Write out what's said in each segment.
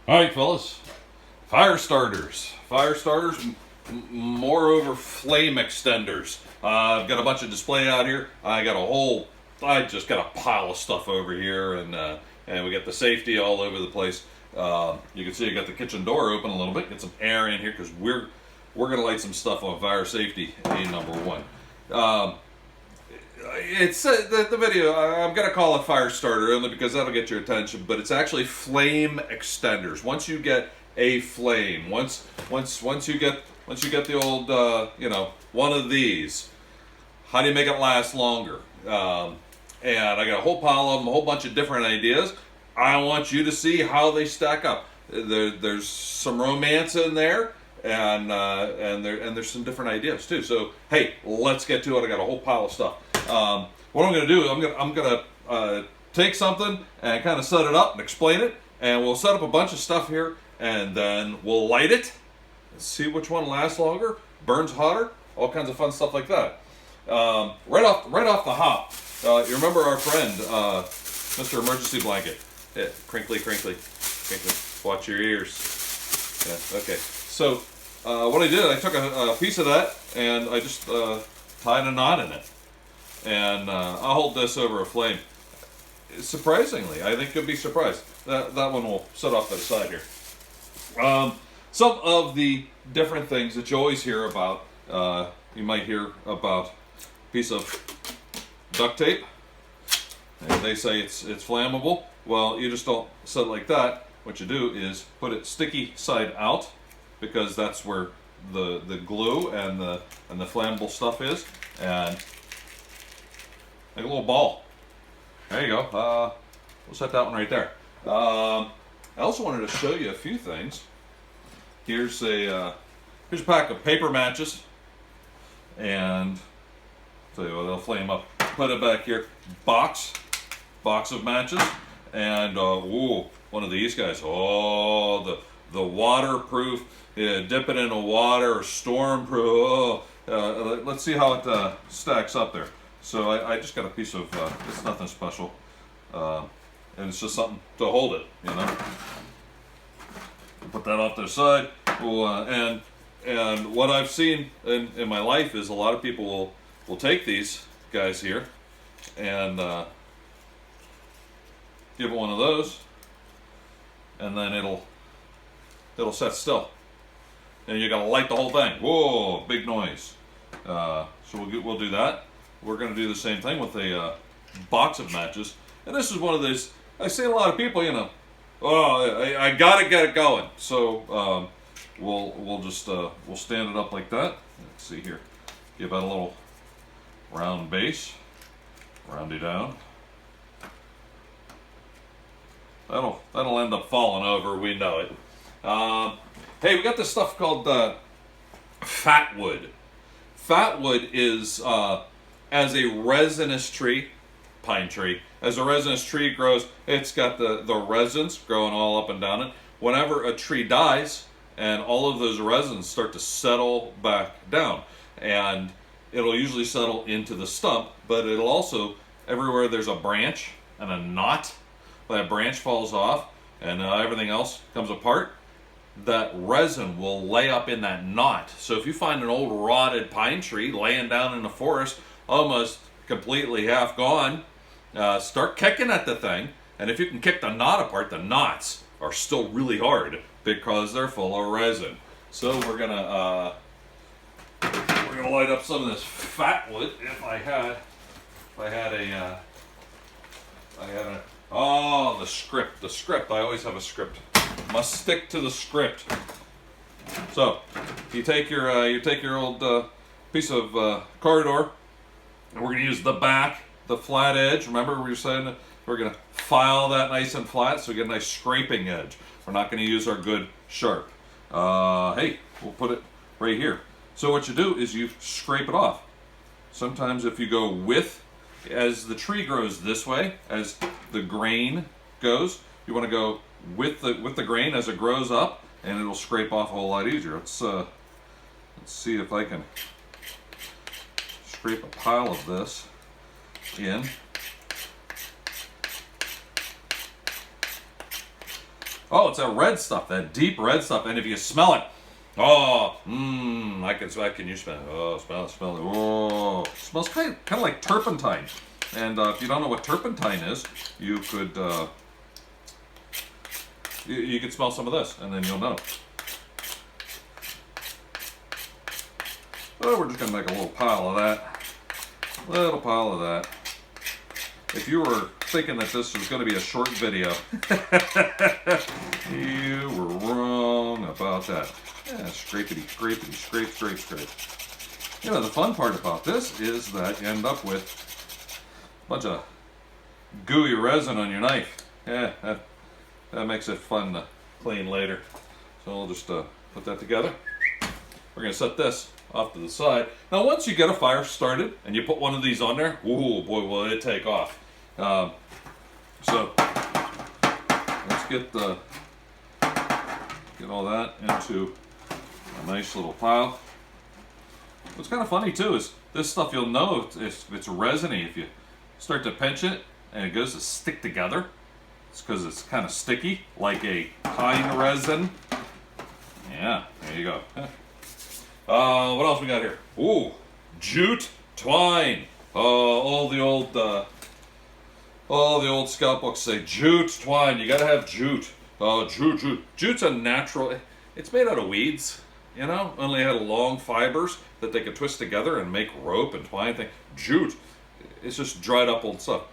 All right, fellas. Fire starters. Fire starters, moreover, flame extenders. I've got a bunch of display out here. I just got a pile of stuff over here, and we got the safety all over the place. You can see I got the kitchen door open a little bit, get some air in here because we're gonna light some stuff on fire safety. Number one. It's the video. I'm gonna call it fire starter only because that'll get your attention. But it's actually flame extenders. Once you get a flame, once you get the old one of these, how do you make it last longer? And I got a whole pile of them, a whole bunch of different ideas. I want you to see how they stack up. There's some romance in there. And there's some different ideas too. So hey, let's get to it. I got a whole pile of stuff. What I'm going to do is I'm going to take something and kind of set it up and explain it, and we'll set up a bunch of stuff here, and then we'll light it, see which one lasts longer, burns hotter, all kinds of fun stuff like that. Right off the hop, you remember our friend, Mr. Emergency Blanket? Yeah, crinkly. Watch your ears. Yeah, okay. So what I did, I took a piece of that and I just tied a knot in it. And I'll hold this over a flame. Surprisingly, I think you'll be surprised. That one will set off to the side here. Some of the different things that you always hear about, you might hear about a piece of duct tape. And they say it's flammable. Well, you just don't set it like that. What you do is put it sticky side out, because that's where the glue and the flammable stuff is, and make a little ball. There you go. We'll set that one right there. I also wanted to show you a few things. Here's a pack of paper matches, and I'll tell you what, they'll flame up. Put it back here. Box of matches, and one of these guys. Oh, the waterproof. Yeah, dip it in the water, or stormproof. Let's see how it stacks up there. So I just got a piece of, it's nothing special. And it's just something to hold it, Put that off to the side. And what I've seen in my life is a lot of people will take these guys here and give it one of those, and then it'll set still. And you gotta light the whole thing. Whoa, big noise. So we'll do that. We're gonna do the same thing with a box of matches. And this is one of those, I see a lot of people, I gotta get it going. So we'll just we'll stand it up like that. Let's see here. Give that a little round base. Round it down. That'll end up falling over, we know it. Hey, we got this stuff called fatwood. Fatwood is, as a resinous tree, pine tree, as a resinous tree grows, it's got the resins growing all up and down it. Whenever a tree dies, and all of those resins start to settle back down, and it'll usually settle into the stump, but it'll also, everywhere there's a branch and a knot, that branch falls off, and everything else comes apart, that resin will lay up in that knot. So if you find an old rotted pine tree laying down in the forest, almost completely half gone, start kicking at the thing, and if you can kick the knot apart, the knots are still really hard because they're full of resin. So we're gonna light up some of this fatwood. If I had the script. I always have a script. Must stick to the script. So you take your old piece of corridor, and we're gonna use the back, the flat edge. Remember we were saying we're gonna file that nice and flat so we get a nice scraping edge. We're not gonna use our good sharp. Hey, we'll put it right here. So what you do is you scrape it off. Sometimes if you go as the tree grows this way, as the grain goes, you want to go with the grain as it grows up, and it'll scrape off a whole lot easier. Let's see if I can scrape a pile of this in. Oh, it's that red stuff, that deep red stuff. And if you smell it, oh, I can you smell it? Oh, smell it. Oh, it smells kind of like turpentine. And if you don't know what turpentine is, you could you could smell some of this, and then you'll know. Oh, we're just gonna make a little pile of that. Little pile of that. If you were thinking that this was going to be a short video, you were wrong about that. Yeah, scrapity, scrapity, scrape, scrape, scrape. You know, the fun part about this is that you end up with a bunch of gooey resin on your knife. Yeah, that makes it fun to clean later. So we'll just put that together. We're going to set this off to the side. Now, once you get a fire started and you put one of these on there, ooh boy, will it take off. So let's get all that into a nice little pile. What's kind of funny too is this stuff, you'll know if it's resiny if you start to pinch it and it goes to stick together. It's because it's kind of sticky, like a pine resin. Yeah, there you go. What else we got here? Ooh, jute twine. All the old scout books say jute twine. You gotta have jute. Jute. Jute's a natural. It's made out of weeds, you know. Only had long fibers that they could twist together and make rope and twine thing. Jute. It's just dried up old stuff.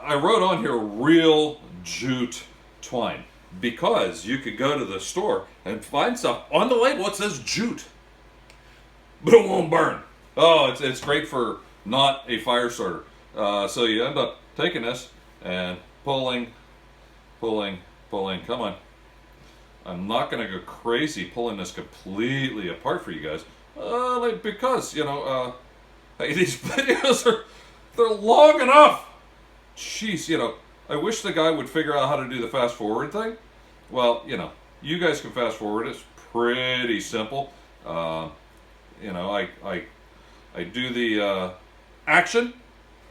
I wrote on here real jute twine because you could go to the store and find stuff on the label. It says jute, but it won't burn. Oh, it's great for not a fire starter. So you end up taking this and pulling. Come on. I'm not going to go crazy pulling this completely apart for you guys. Because, you know, these videos they're long enough. Jeez, you know, I wish the guy would figure out how to do the fast forward thing. Well, you know, you guys can fast forward. It's pretty simple. You know, I do the action,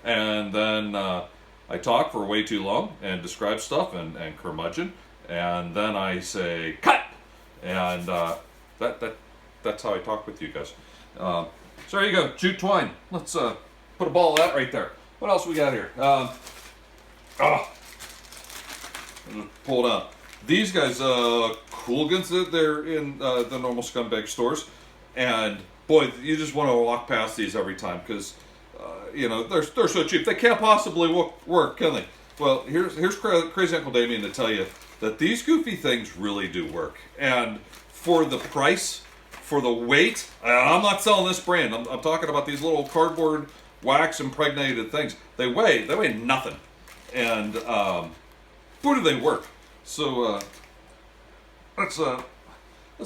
and then I talk for way too long and describe stuff and curmudgeon, and then I say cut, and that's how I talk with you guys. So there you go, jute twine. Let's put a ball of that right there. What else we got here? Pull it out. These guys, Cooligans, they're in the normal scumbag stores, and boy, you just want to walk past these every time because you know they're so cheap. They can't possibly work, can they? Well, here's Crazy Uncle Damien to tell you that these goofy things really do work, and for the price, for the weight, I'm not selling this brand. I'm talking about these little cardboard wax impregnated things. They weigh nothing, and boy, do they work. So let's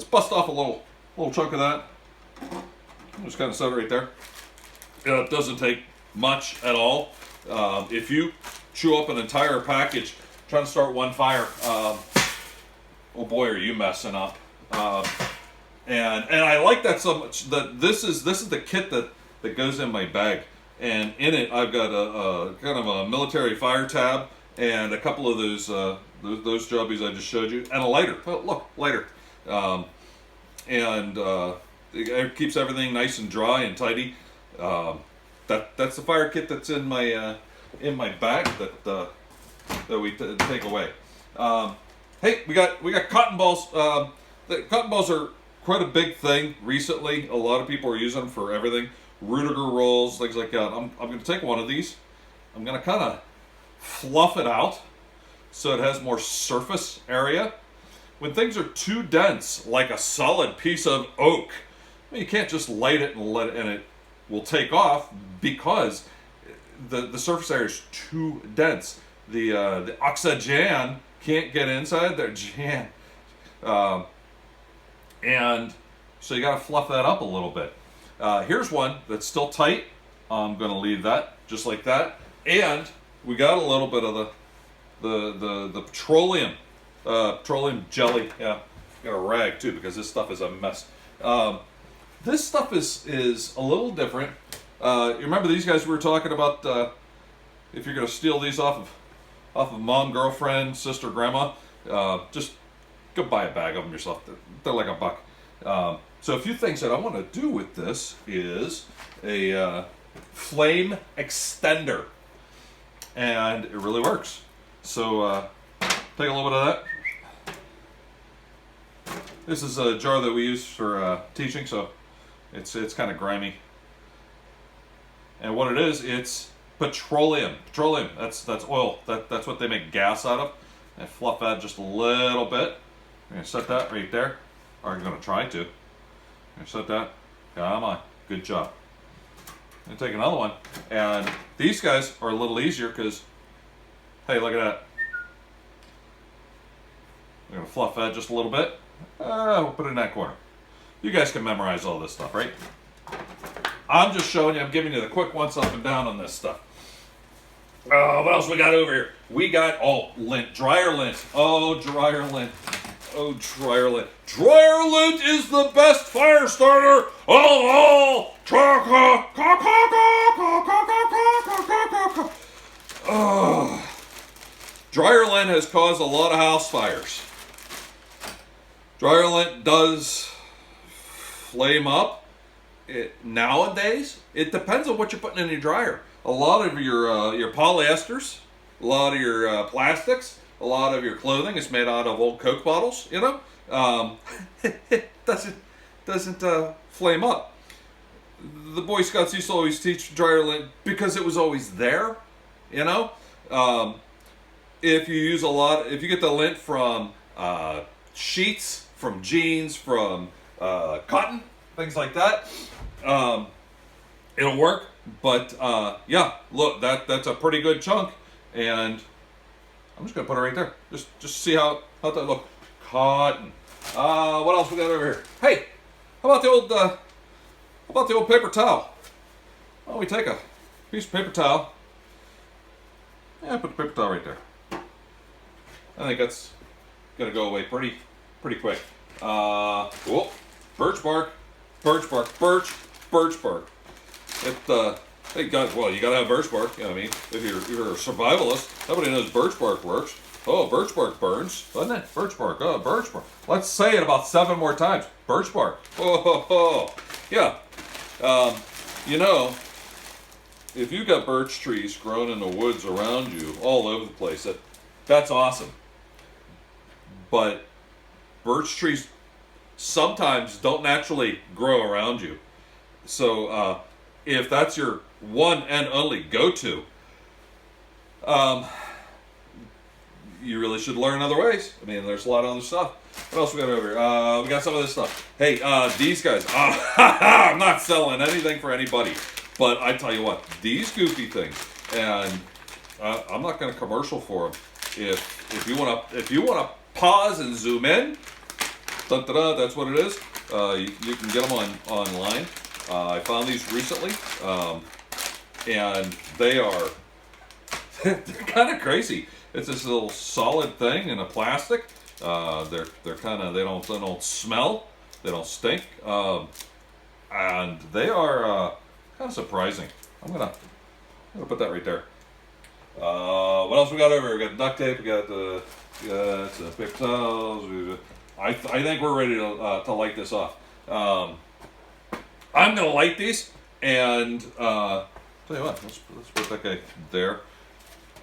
bust off a little chunk of that. Just kind of set it right there. It doesn't take much at all. If you chew up an entire package trying to start one fire, oh boy, are you messing up. And I like that so much that this is the kit that goes in my bag, and in it I've got a kind of a military fire tab and a couple of those jobbies I just showed you, and a lighter. Oh, look, lighter. It keeps everything nice and dry and tidy. That's the fire kit that's in my bag that we take away. Hey, we got cotton balls. The cotton balls are quite a big thing recently. A lot of people are using them for everything. Rudiger rolls, things like that. I'm going to take one of these. I'm going to kind of fluff it out so it has more surface area. When things are too dense, like a solid piece of oak, you can't just light it and it will take off because the surface area is too dense. The oxygen can't get inside there. And so you got to fluff that up a little bit. Here's one that's still tight. I'm going to leave that just like that. And we got a little bit of the petroleum jelly. Yeah, got a rag too because this stuff is a mess. This stuff is a little different. You remember these guys we were talking about? If you're going to steal these off of mom, girlfriend, sister, grandma, Just go buy a bag of them yourself. They're like $1. So a few things that I want to do with this is a flame extender, and it really works. So take a little bit of that. This is a jar that we use for teaching, so it's kind of grimy. And what it is, it's petroleum. Petroleum. That's oil. That's what they make gas out of. And fluff that just a little bit. I'm gonna set that right there. Or I'm gonna try to. I'm gonna set that. Come on. Good job. I'm gonna take another one. And these guys are a little easier because, hey, look at that. I'm gonna fluff that just a little bit. We'll put it in that corner. You guys can memorize all this stuff, right? I'm just showing you, I'm giving you the quick once up and down on this stuff. What else we got over here? We got, lint, dryer lint. Oh, dryer lint. Oh, dryer lint. Dryer lint is the best fire starter of all. Dryer lint has caused a lot of house fires. Dryer lint does flame up. Nowadays, it depends on what you're putting in your dryer. A lot of your polyesters, a lot of your plastics, a lot of your clothing is made out of old Coke bottles. You know, it doesn't flame up. The Boy Scouts used to always teach dryer lint because it was always there. You know, if you get the lint from sheets, from jeans, from cotton, things like that, it'll work. But yeah, look, that's a pretty good chunk, and I'm just gonna put it right there. Just see how that look. Cotton. What else we got over here? Hey, how about the old paper towel? Well, we take a piece of paper towel. Yeah, put the paper towel right there. I think that's gonna go away pretty quick. Birch bark. Hey guys, well, you gotta have birch bark. You know what I mean? If you're a survivalist, everybody knows birch bark works. Oh, birch bark burns, doesn't it? Birch bark. Oh, birch bark. Let's say it about 7 more times. Birch bark. Oh. Yeah. You know, if you got birch trees grown in the woods around you, all over the place, that's awesome. But birch trees sometimes don't naturally grow around you. So if that's your one and only go-to, you really should learn other ways. I mean, there's a lot of other stuff. What else we got over here? We got some of this stuff. Hey, these guys. I'm not selling anything for anybody, but I tell you what, these goofy things, and I'm not going to commercial for them. If you want to pause and zoom in, that's what it is. You can get them online. I found these recently, and they are they're kind of crazy. It's this little solid thing in a plastic. They're kind of they don't smell, they don't stink, and they are kind of surprising. I'm gonna put that right there. What else we got over here? We got duct tape. We got some paper towels. I think we're ready to light this off. I'm gonna light these, and tell you what, let's put that guy there,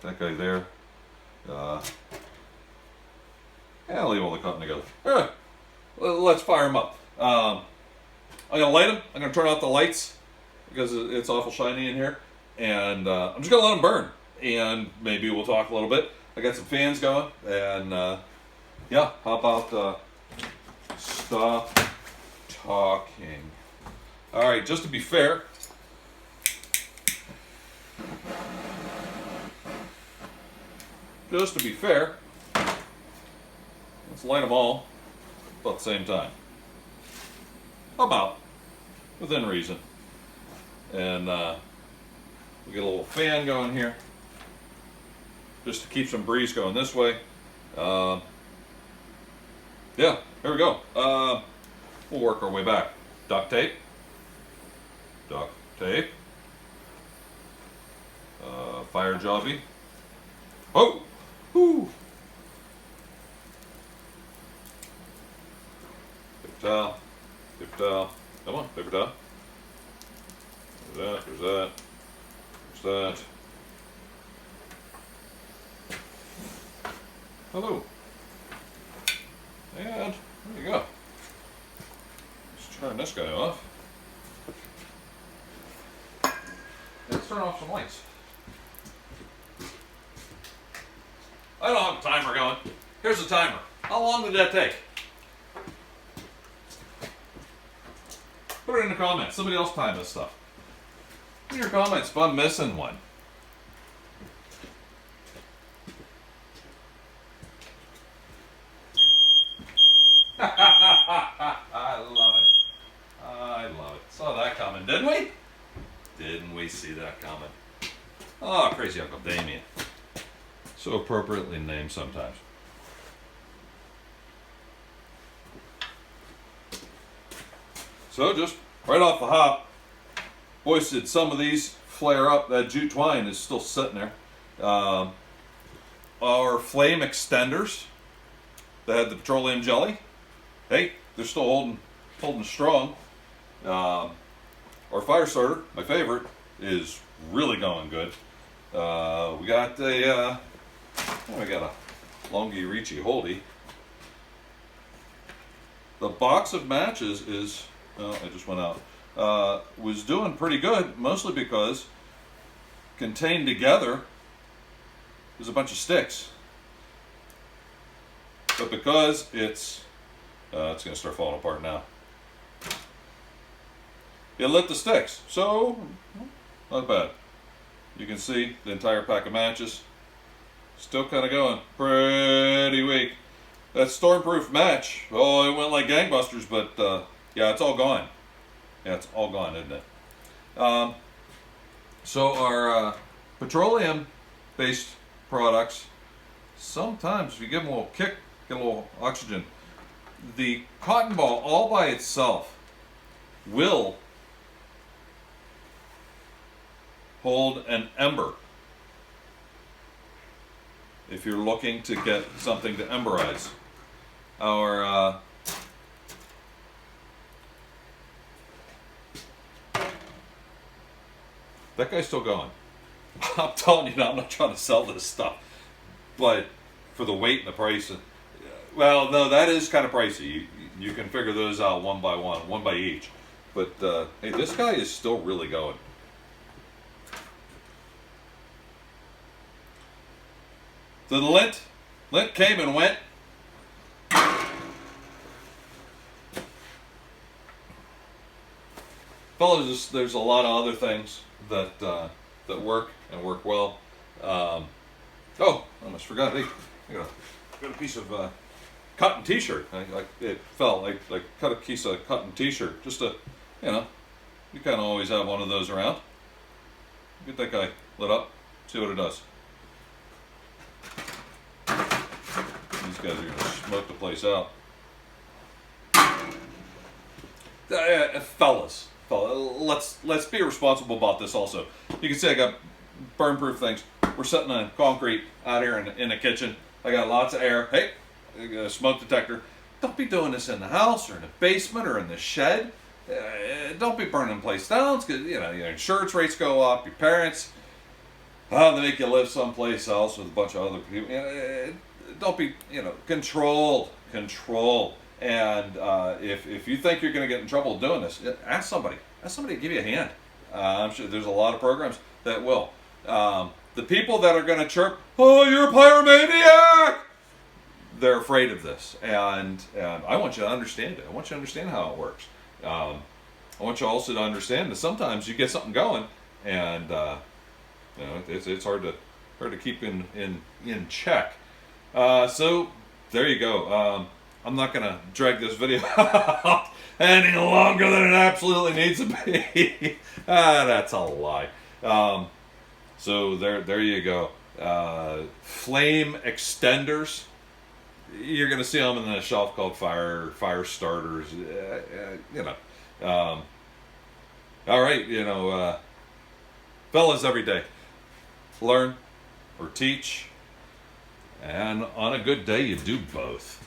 that guy there. I'll leave all the cotton together. Alright, let's fire them up. I'm gonna light them. I'm gonna turn off the lights because it's awful shiny in here, and I'm just gonna let them burn. And maybe we'll talk a little bit. I got some fans going, and yeah, how about stop talking? All right, just to be fair, let's light them all about the same time. About within reason. And we get a little fan going here, just to keep some breeze going this way. Yeah, here we go. We'll work our way back. Duct tape. Fire jobby. Oh! Whoo! towel, paper towel. Come on, paper towel. There's that, there's that, there's that. Hello. And there you go. Let's turn this guy off. Let's turn off some lights. I don't have a timer going. Here's the timer. How long did that take? Put it in the comments. Somebody else time this stuff. Put in your comments if I'm missing one. I love it. I love it. Saw that coming, didn't we? Didn't we see that coming? Oh, crazy Uncle Damien. So appropriately named sometimes. So just right off the hop, boys, did some of these flare up. That jute twine is still sitting there. Our flame extenders that had the petroleum jelly, hey, they're still holding strong. Our fire starter, my favorite, is really going good. We got a Longy Reachy Holdy. The box of matches is, well, it just went out. Was doing pretty good, mostly because contained together is a bunch of sticks. But because it's going to start falling apart now. It lit the sticks, so not bad. You can see the entire pack of matches still kind of going pretty weak. That stormproof match, oh, it went like gangbusters, but yeah, it's all gone. Yeah, it's all gone, isn't it? So our petroleum-based products, sometimes if you give them a little kick, get a little oxygen. The cotton ball all by itself will hold an ember if you're looking to get something to emberize. Our that guy's still going. I'm telling you now, I'm not trying to sell this stuff, but for the weight and the price, well, no, that is kind of pricey. You can figure those out one by each. But hey, this guy is still really going. The lint came and went. Fellas, there's a lot of other things that that work and work well. Oh, I almost forgot. Hey, I got a piece of cotton T-shirt. It fell. I cut a piece of cotton T-shirt just to, you know, you kind of always have one of those around. Get that guy lit up. See what it does. These guys are gonna smoke the place out. Fellas, let's be responsible about this also. You can see I got burn-proof things. We're sitting on concrete out here in the kitchen. I got lots of air. Hey, I got a smoke detector. Don't be doing this in the house or in the basement or in the shed. Don't be burning the place down because you know your insurance rates go up. Your parents, they make you live someplace else with a bunch of other people. Don't be, control. And if you think you're going to get in trouble doing this, ask somebody to give you a hand. I'm sure there's a lot of programs that will. The people that are going to chirp, "Oh, you're a pyromaniac," they're afraid of this, and I want you to understand it. I want you to understand how it works. I want you also to understand that sometimes you get something going, and it's hard to keep in check. So there you go. I'm not gonna drag this video out any longer than it absolutely needs to be. That's a lie. So there you go. Flame extenders. You're gonna see them in the shelf called fire starters. All right, fellas, every day learn or teach, and on a good day you do both.